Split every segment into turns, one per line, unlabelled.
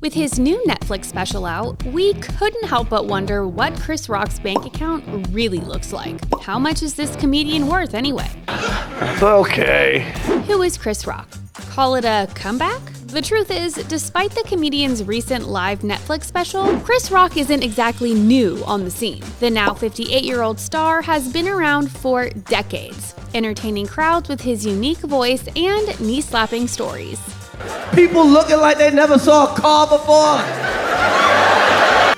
With his new Netflix special out, we couldn't help but wonder what Chris Rock's bank account really looks like. How much is this comedian worth anyway?
Okay.
Who is Chris Rock? Call it a comeback? The truth is, despite the comedian's recent live Netflix special, Chris Rock isn't exactly new on the scene. The now 58-year-old star has been around for decades, entertaining crowds with his unique voice and knee-slapping stories.
People looking like they never saw a car before.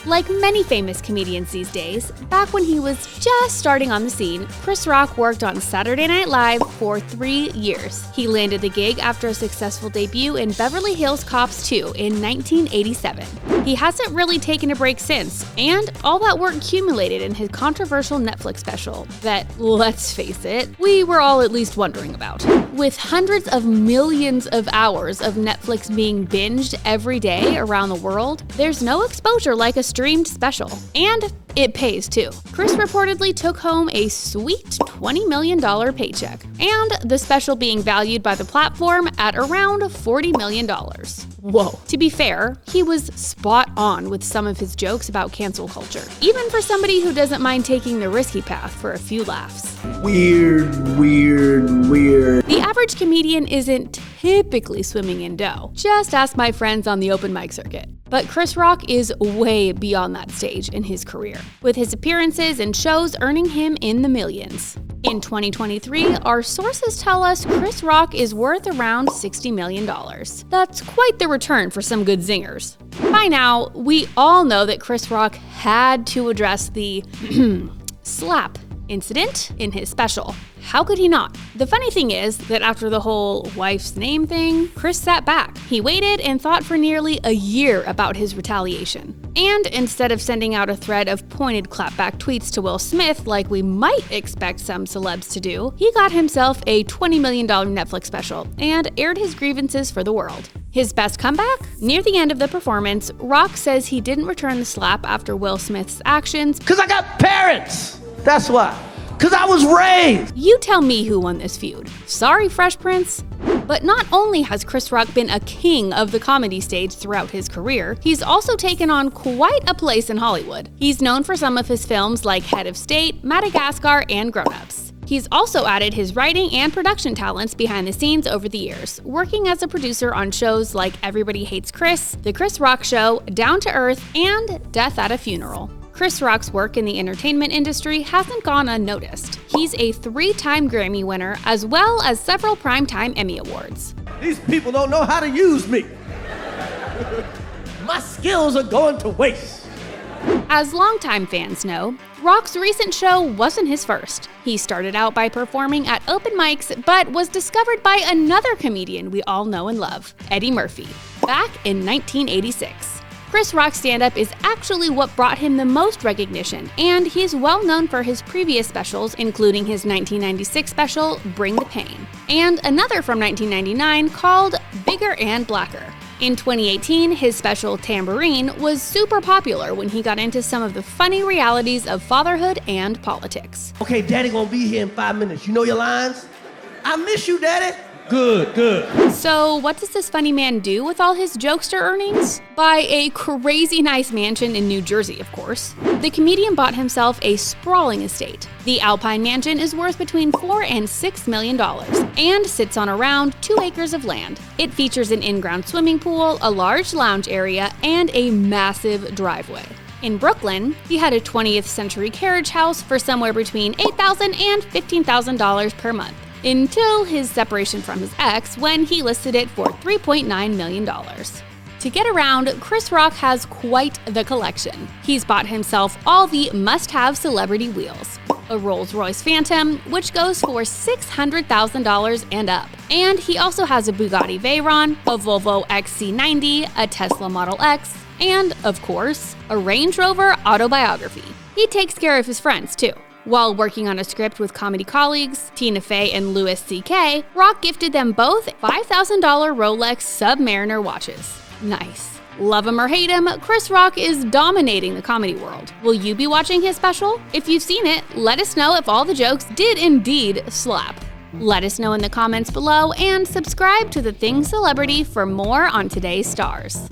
Like many famous comedians these days, back when he was just starting on the scene, Chris Rock worked on Saturday Night Live for 3 years. He landed the gig after a successful debut in Beverly Hills Cops 2 in 1987. He hasn't really taken a break since, and all that work accumulated in his controversial Netflix special that, let's face it, we were all at least wondering about. With hundreds of millions of hours of Netflix being binged every day around the world, there's no exposure like a streamed special. And it pays too. Chris reportedly took home a sweet $20 million paycheck, and the special being valued by the platform at around $40 million. Whoa. To be fair, he was spot on with some of his jokes about cancel culture, even for somebody who doesn't mind taking the risky path for a few laughs.
Weird.
The average comedian isn't typically swimming in dough. Just ask my friends on the open mic circuit. But Chris Rock is way beyond that stage in his career, with his appearances and shows earning him in the millions. In 2023, our sources tell us Chris Rock is worth around $60 million. That's quite the return for some good zingers. By now, we all know that Chris Rock had to address the slap incident in his special. How could he not? The funny thing is that after the whole wife's name thing, Chris sat back. He waited and thought for nearly a year about his retaliation. And instead of sending out a thread of pointed clapback tweets to Will Smith like we might expect some celebs to do, he got himself a $20 million Netflix special and aired his grievances for the world. His best comeback? Near the end of the performance, Rock says he didn't return the slap after Will Smith's actions.
Cause I got parents. That's why. Cause I was raised.
You tell me who won this feud. Sorry, Fresh Prince. But not only has Chris Rock been a king of the comedy stage throughout his career, he's also taken on quite a place in Hollywood. He's known for some of his films like Head of State, Madagascar, and Grown Ups. He's also added his writing and production talents behind the scenes over the years, working as a producer on shows like Everybody Hates Chris, The Chris Rock Show, Down to Earth, and Death at a Funeral. Chris Rock's work in the entertainment industry hasn't gone unnoticed. He's a 3-time Grammy winner, as well as several Primetime Emmy Awards.
These people don't know how to use me. My skills are going to waste.
As longtime fans know, Rock's recent show wasn't his first. He started out by performing at open mics, but was discovered by another comedian we all know and love, Eddie Murphy, back in 1986. Chris Rock's stand-up is actually what brought him the most recognition, and he's well known for his previous specials, including his 1996 special, Bring the Pain, and another from 1999 called Bigger and Blacker. In 2018, his special Tambourine was super popular when he got into some of the funny realities of fatherhood and politics.
Okay, Daddy gonna be here in 5 minutes. You know your lines? I miss you, Daddy. Good.
So what does this funny man do with all his jokester earnings? Buy a crazy nice mansion in New Jersey, of course. The comedian bought himself a sprawling estate. The Alpine Mansion is worth between $4 and $6 million and sits on around 2 acres of land. It features an in-ground swimming pool, a large lounge area, and a massive driveway. In Brooklyn, he had a 20th century carriage house for somewhere between $8,000 and $15,000 per month, until his separation from his ex, when he listed it for $3.9 million. To get around, Chris Rock has quite the collection. He's bought himself all the must-have celebrity wheels. A Rolls-Royce Phantom, which goes for $600,000 and up. And he also has a Bugatti Veyron, a Volvo XC90, a Tesla Model X, and, of course, a Range Rover Autobiography. He takes care of his friends, too. While working on a script with comedy colleagues, Tina Fey and Louis C.K., Rock gifted them both $5,000 Rolex Submariner watches. Nice. Love him or hate him, Chris Rock is dominating the comedy world. Will you be watching his special? If you've seen it, let us know if all the jokes did indeed slap. Let us know in the comments below and subscribe to The Thing Celebrity for more on today's stars.